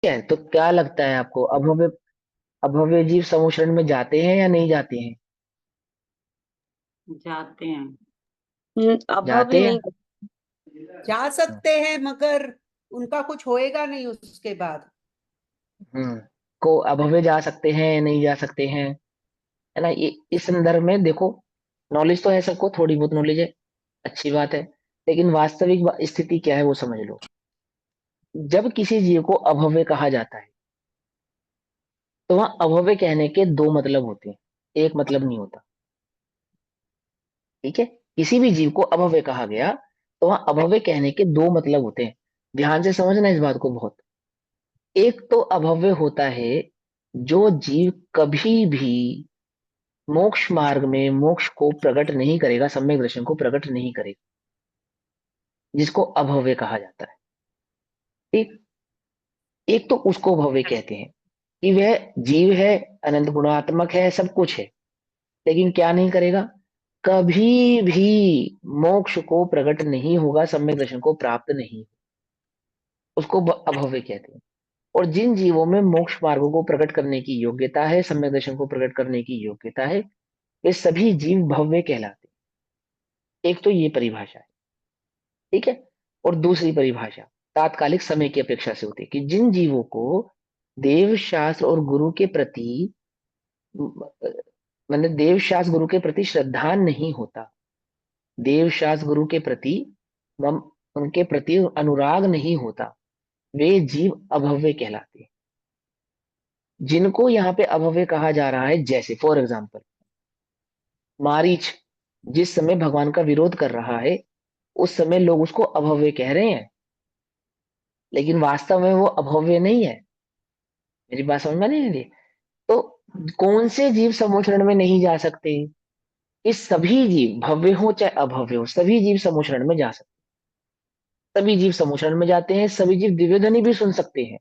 है, तो क्या लगता है आपको, अभव्य अभव्य जीव समूह में जाते हैं या नहीं जाते हैं? जाते हैं। जाते अभव्य हैं। नहीं। जा सकते हैं मगर उनका कुछ होएगा नहीं उसके बाद। हम्म को अभव्य जा सकते हैं या नहीं जा सकते हैं, है ना? ये इस संदर्भ में देखो, नॉलेज तो है सबको, थोड़ी बहुत नॉलेज है, अच्छी बात है। लेकिन वास्तविक स्थिति क्या है वो समझ लो। जब किसी जीव को अभव्य कहा जाता है, तो वहां अभव्य कहने के दो मतलब होते हैं, एक मतलब नहीं होता। ठीक है, किसी भी जीव को अभव्य कहा गया तो वहां अभव्य कहने के दो मतलब होते हैं। ध्यान से समझना इस बात को बहुत। एक तो अभव्य होता है जो जीव कभी भी मोक्ष मार्ग में मोक्ष को प्रकट नहीं करेगा, सम्यक दर्शन को प्रकट नहीं करेगा, जिसको अभव्य कहा जाता है। ठीक। एक तो उसको भव्य कहते हैं कि वह जीव है, अनंत गुणात्मक है, सब कुछ है, लेकिन क्या नहीं करेगा, कभी भी मोक्ष को प्रकट नहीं होगा, सम्यक दर्शन को प्राप्त नहीं, उसको अभव्य कहते हैं। और जिन जीवों में मोक्ष मार्गों को प्रकट करने की योग्यता है, सम्यक दर्शन को प्रकट करने की योग्यता है, वे सभी जीव भव्य कहलाते हैं। एक तो ये परिभाषा है। ठीक है। और दूसरी परिभाषा तात्कालिक समय की अपेक्षा से होती है कि जिन जीवों को देव शास्त्र और गुरु के प्रति, मैंने देव शास्त्र गुरु के प्रति श्रद्धा नहीं होता, देव शास्त्र गुरु के प्रति मम उनके प्रति अनुराग नहीं होता, वे जीव अभव्य कहलाते हैं। जिनको यहाँ पे अभव्य कहा जा रहा है, जैसे फॉर एग्जाम्पल मारीच, जिस समय भगवान का विरोध कर रहा है, उस समय लोग उसको अभव्य कह रहे हैं, लेकिन वास्तव में वो अभव्य नहीं है। मेरी बात समझ में नहीं आ रही? तो कौन से जीव समोचरण में नहीं जा सकते? इस सभी जीव भव्य हो चाहे अभव्य हो, सभी जीव समोचरण में जा सकते, सभी जीव समोचरण में जाते हैं, सभी जीव दिव्य ध्वनि भी सुन सकते हैं,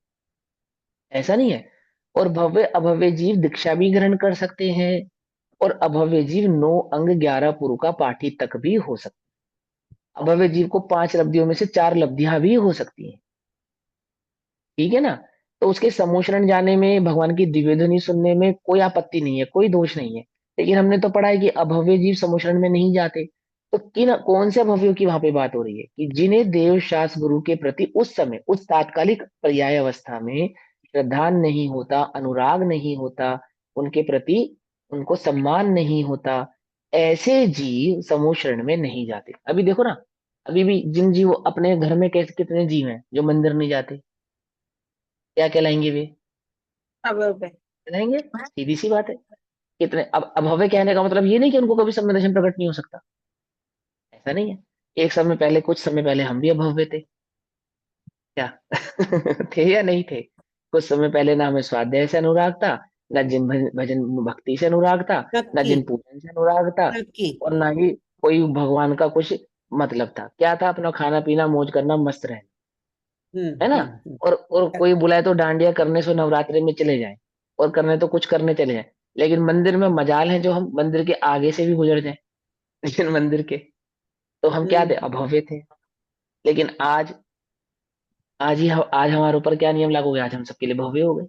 ऐसा नहीं है। और भव्य अभव्य जीव दीक्षा भी ग्रहण कर सकते हैं, और अभव्य जीव 9 अंग 11 पुरु का पाठी तक भी हो सकते हैं। अभव्य जीव को 5 लब्धियों में से 4 लब्धियां भी हो सकती हैं। ठीक है ना? तो उसके समोशरण जाने में, भगवान की दिव्य ध्वनि सुनने में कोई आपत्ति नहीं है, कोई दोष नहीं है। लेकिन हमने तो पढ़ा है कि अभव्य जीव समोशरण में नहीं जाते। तो किन कौन से अभव्यों की वहां पे बात हो रही है कि जिन्हें देव शास्त्र गुरु के प्रति उस समय, उस तात्कालिक पर्याय अवस्था में श्रद्धा नहीं होता, अनुराग नहीं होता, उनके प्रति उनको सम्मान नहीं होता, ऐसे जीव समूह शरण में नहीं जाते। अभी देखो ना, अभी भी जिन जीव अपने घर में कैसे कितने जीव हैं जो मंदिर नहीं जाते, क्या कहलाएंगे वे? अभव्य। कहलाएंगे, सीधी सी बात है। कितने, अब अभव्य कहने का मतलब ये नहीं कि उनको कभी संवेदन प्रकट नहीं हो सकता, ऐसा नहीं है। एक समय पहले, कुछ समय पहले हम भी अभव्य थे, क्या? थे या नहीं थे? कुछ समय पहले ना हमें स्वाध्याय से अनुराग था, ना जिन भजन भक्ति से अनुराग था, ना नक्की। जिन पूजन से अनुराग था, नक्की। और ना ही कोई भगवान का कुछ मतलब था। क्या था? अपना खाना पीना मौज करना, मस्त रहना, है ना? और कोई बुलाए तो डांडिया करने से नवरात्रि में चले जाएं, और करने तो कुछ करने चले जाएं। लेकिन मंदिर में मजाल है जो हम मंदिर के आगे से भी गुजर जाएं, लेकिन मंदिर के, तो हम क्या थे? हम्म। अभव्य थे। लेकिन आज हमारे ऊपर क्या नियम लागू हो गया? आज हम सबके लिए भव्य हो गए।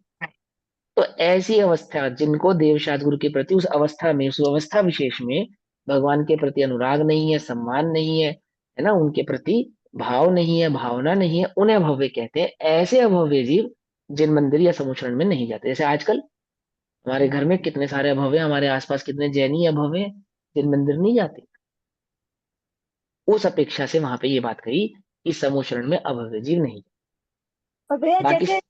तो ऐसी अवस्था, जिनको देवशाद गुरु के प्रति उस अवस्था में, उस अवस्था विशेष में भगवान के प्रति अनुराग नहीं है, सम्मान नहीं है ना, उनके प्रति भाव नहीं है, भावना नहीं है, उन्हें अभव्य कहते हैं। ऐसे अभव्य जीव जिन मंदिर या समुचरण में नहीं जाते। जैसे आजकल हमारे घर में कितने सारे अभव्य, हमारे आसपास कितने जैनी अभव्य हैं जिन मंदिर नहीं जाते। उस अपेक्षा से वहां पे ये बात कही कि समूचरण में अभव्य जीव नहीं। और भैया बाकी जैसे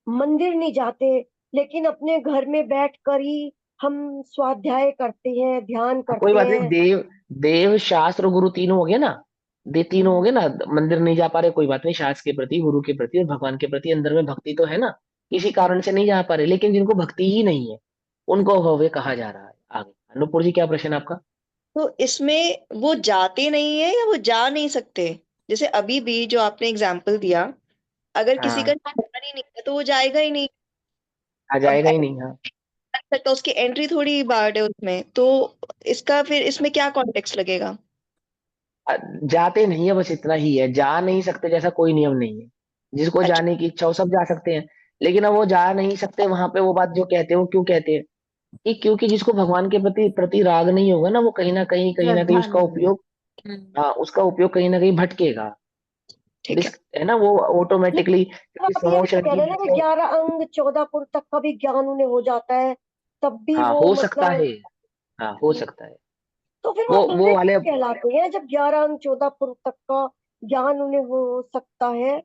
मंदिर नहीं जाते लेकिन अपने घर में बैठकर ही हम स्वाध्याय करते हैं, ध्यान कोई करते बात नहीं, हैं। देव देव शास्त्र और गुरु तीनों हो गए ना, दे तीनों हो गए ना। मंदिर नहीं जा पा रहे, कोई बात नहीं, शास्त्र के प्रति, गुरु के प्रति और भगवान के प्रति अंदर में भक्ति तो है ना, किसी कारण से नहीं जा पा रहे, लेकिन जिनको भक्ति ही नहीं है उनको अभव्य कहा जा रहा है। आगे अनुपुर जी, क्या प्रश्न है आपका? तो इसमें वो जाते नहीं है या वो जा नहीं सकते? जैसे अभी भी जो आपने एग्जाम्पल दिया, अगर किसी का हाँ, जाना ही नहीं है तो वो जाएगा ही नहीं। आ अब जाएगा ही नहीं, हाँ। तक तो उसकी एंट्री थोड़ी बार्ड है उसमें, तो इसका फिर इसमें क्या कॉन्टेक्स्ट लगेगा? जाते नहीं है, बस इतना ही है, जा नहीं सकते जैसा कोई नियम नहीं है। जिसको अच्छा। जाने की इच्छा हो सब जा सकते हैं, लेकिन अब वो जा नहीं सकते वहां पे। वो बात जो कहते हैं वो क्यों कहते हैं कि क्योंकि जिसको भगवान के प्रति प्रति राग नहीं होगा ना, वो कहीं ना कहीं श्रद्धा उसका नहीं है। उपयोग, हाँ उसका उपयोग कहीं ना कहीं भटकेगा। ठीक है। है ना, वो ऑटोमेटिकली, तो क्योंकि आप ये भी तो समोशन कह की रहे हैं ना कि 11 अंग 14 पुर तक का भी ज्ञान उन्हें हो जाता है, तब भी हाँ वो हो सकता मतलब, है, हाँ हो सकता है। तो फिर वो वो अभव्य वाले, क्यों कहलाते हैं? जब 11 अंग 14 पुर तक का ज्ञान उन्हें हो सकता है,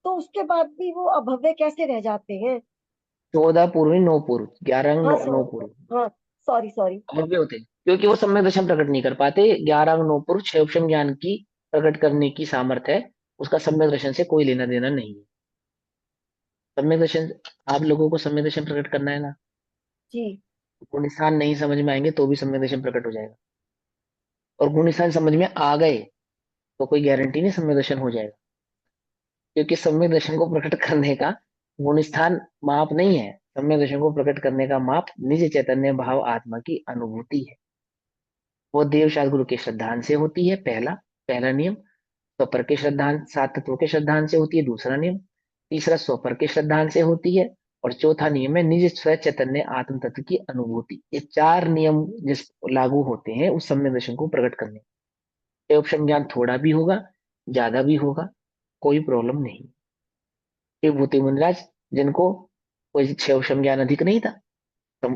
तो उसके बाद भी वो अभव्य कैसे रह जाते हैं? 14 पूर्व 9 पूर्व, 11 हाँ 9 सॉरी, पूर्व हाँ सॉरी सॉरी। भव्य होते हैं, क्योंकि वो सम्यक दर्शन प्रकट नहीं कर पाते। 11 9 पूर्व छह उपशम ज्ञान की प्रकट करने की सामर्थ्य है, उसका सम्यक दर्शन से कोई लेना देना नहीं है। सम्यक दर्शन, आप लोगों को सम्यक दर्शन प्रकट करना है ना, जी गुण निशान नहीं समझ में आएंगे तो भी सम्यक दर्शन प्रकट हो जाएगा, और गुण निशान समझ में आ गए तो कोई गारंटी नहीं सम्यक दर्शन हो जाएगा, क्योंकि सम्यक दर्शन को प्रकट करने का गुण स्थान माप नहीं है। सम्यक दर्शन को प्रकट करने का माप निज चैतन्य भाव आत्मा की अनुभूति है। वो देव शास्त्र गुरु के श्रद्धान से होती है, पहला पहला नियम। स्वपर के श्रद्धान, सात तत्वों के श्रद्धान से होती है, दूसरा नियम। तीसरा स्वपर के श्रद्धान से होती है, और चौथा नियम है निज स्व चैतन्य आत्म तत्व की अनुभूति। ये चार नियम जिस लागू होते हैं उस सम्यक दर्शन को प्रकट करने। उपशम ज्ञान थोड़ा भी होगा, ज्यादा भी होगा, कोई प्रॉब्लम नहीं। विभूति मुनिराज, जिनको कोई छह उपशम ज्ञान अधिक नहीं था, सम,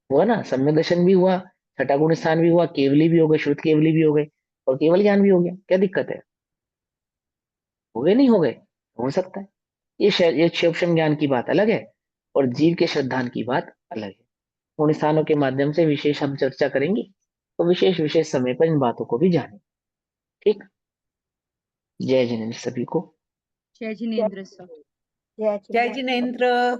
हुआ ना, सम्यक दर्शन भी हुआ, छठा गुण स्थान भी हुआ, केवली भी हो गए, शुद्ध केवली भी हो गए, और केवल ज्ञान भी हो गया, क्या दिक्कत है? हो गए नहीं हो गए, हो सकता है। ये क्षोभम ज्ञान की बात अलग है, और जीव के श्रद्धान की बात अलग है। उन स्थानों के माध्यम से विशेष हम चर्चा करेंगे, तो विशेष विशेष समय पर इन बातों को भी जानें। ठीक। जय जिनेन्द्र सभी को। जय जिनेन्द्र सर। जय जय जिनेन्द्र। जिनेन्द्र।